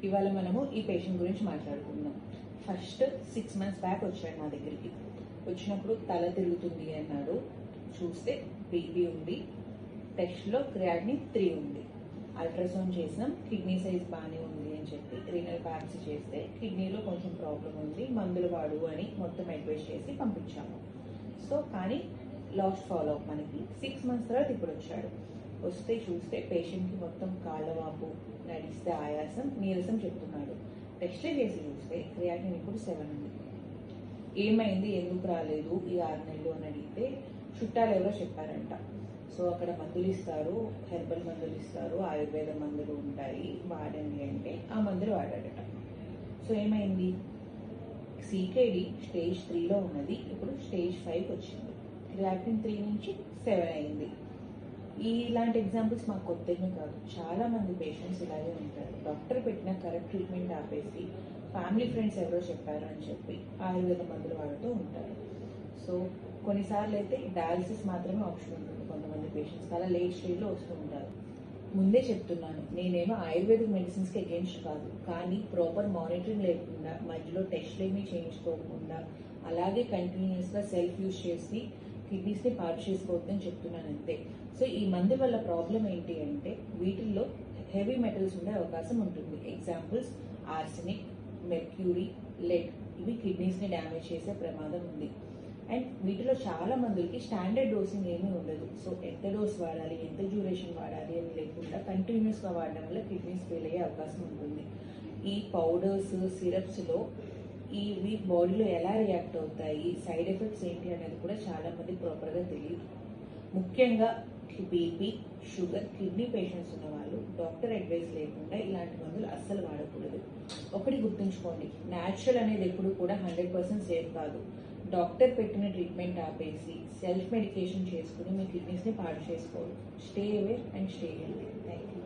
ఇవాళ మనము ఈ పేషెంట్ గురించి మాట్లాడుకుందాం. ఫస్ట్ 6 months బ్యాక్ వచ్చాడు నా దగ్గరికి. వచ్చినప్పుడు తల తిరుగుతుంది అన్నాడు. చూస్తే బీపీ ఉంది, టెస్ట్లో క్రియాటినిన్ 3 ఉంది. అల్ట్రాసౌండ్ చేసినాం, కిడ్నీ సైజ్ బాగానే ఉంది అని చెప్పి రీనల్ బయాప్సీ చేస్తే కిడ్నీలో కొంచెం ప్రాబ్లం ఉంది, మందులు వాడు అని మొత్తం అడ్వైస్ చేసి పంపించాము. సో కానీ లాస్ట్ ఫాలో అప్ మనకి 6 months తర్వాత ఇప్పుడు వచ్చాడు. వస్తే చూస్తే పేషెంట్కి మొత్తం కాళ్ళవాపు, నడిస్తే ఆయాసం, నీరసం చెప్తున్నాడు. టెస్ట్ చేసి చూస్తే క్రియాటినిన్ ఇప్పుడు 7 ఉంది. ఏమైంది, ఎందుకు రాలేదు ఈ 6 నెలలు అని అడిగితే చుట్టాలు ఎవరో చెప్పారంట. సో అక్కడ మందులు ఇస్తారు, హెర్బల్ మందులు ఇస్తారు, ఆయుర్వేద మందులు ఉంటాయి, వాడండి అంటే ఆ మందులు వాడాడట. సో ఏమైంది, సికేడి స్టేజ్ 3లో ఉన్నది, ఇప్పుడు స్టేజ్ 5 వచ్చింది. క్రియాటినిన్ 3 నుంచి 7 అయింది. ఇలాంటి ఎగ్జాంపుల్స్ మాకు కొత్తగా కాదు, చాలా మంది పేషెంట్స్ ఇలాగే ఉంటారు. డాక్టర్ పెట్టిన కరెక్ట్ ట్రీట్మెంట్ ఆపేసి ఫ్యామిలీ ఫ్రెండ్స్ ఎవరో చెప్పారు అని చెప్పి ఆయుర్వేద మందులు వాడుతూ ఉంటారు. సో కొన్నిసార్లు అయితే డయాలసిస్ మాత్రమే ఆప్షన్ ఉంటుంది కొంతమంది పేషెంట్స్, చాలా లేట్ స్టేజ్లో వస్తూ ఉంటారు. ముందే చెప్తున్నాను, నేనేమో ఆయుర్వేదిక్ మెడిసిన్స్కి అగేన్స్ట్ కాదు, కానీ ప్రాపర్ మానిటరింగ్ లేకుండా, మధ్యలో టెస్ట్లు ఏమీ చేయించుకోకుండా, అలాగే కంటిన్యూస్గా సెల్ఫ్ యూజ్ చేసి కిడ్నీస్ని పాడు చేసుకోవద్దని చెప్తున్నాను అంతే. సో ఈ మందు వల్ల ప్రాబ్లం ఏంటి అంటే వీటిల్లో హెవీ మెటల్స్ ఉండే అవకాశం ఉంటుంది. ఎగ్జాంపుల్స్ ఆర్సెనిక్, మెర్క్యూరీ, లెడ్, ఇవి కిడ్నీస్ని డ్యామేజ్ చేసే ప్రమాదం ఉంది. అండ్ వీటిలో చాలా మందులకి స్టాండర్డ్ డోసింగ్ ఏమీ ఉండదు. సో ఎంత డోస్ వాడాలి, ఎంత డ్యూరేషన్ వాడాలి అని లేకుండా కంటిన్యూస్గా వాడడం వల్ల కిడ్నీస్ ఫెయిల్ అయ్యే అవకాశం ఉంటుంది. ఈ పౌడర్స్, సిరప్స్లో ఇవి బాడీలో ఎలా రియాక్ట్ అవుతాయి, సైడ్ ఎఫెక్ట్స్ ఏంటి అనేది కూడా చాలా మంది ప్రాపర్గా తెలియదు. ముఖ్యంగా బీపీ, షుగర్, కిడ్నీ పేషెంట్స్ ఉన్న వాళ్ళు డాక్టర్ అడ్వైస్ లేకుండా ఇలాంటి మందులు అస్సలు వాడకూడదు. ఒకటి గుర్తుంచుకోండి, న్యాచురల్ అనేది ఎప్పుడు కూడా 100% సేఫ్ కాదు. డాక్టర్ పెట్టిన ట్రీట్మెంట్ ఆపేసి సెల్ఫ్ మెడికేషన్ చేసుకుని మీ కిడ్నీస్ని పాడు చేసుకోవద్దు. Stay aware and stay healthy. Thank you.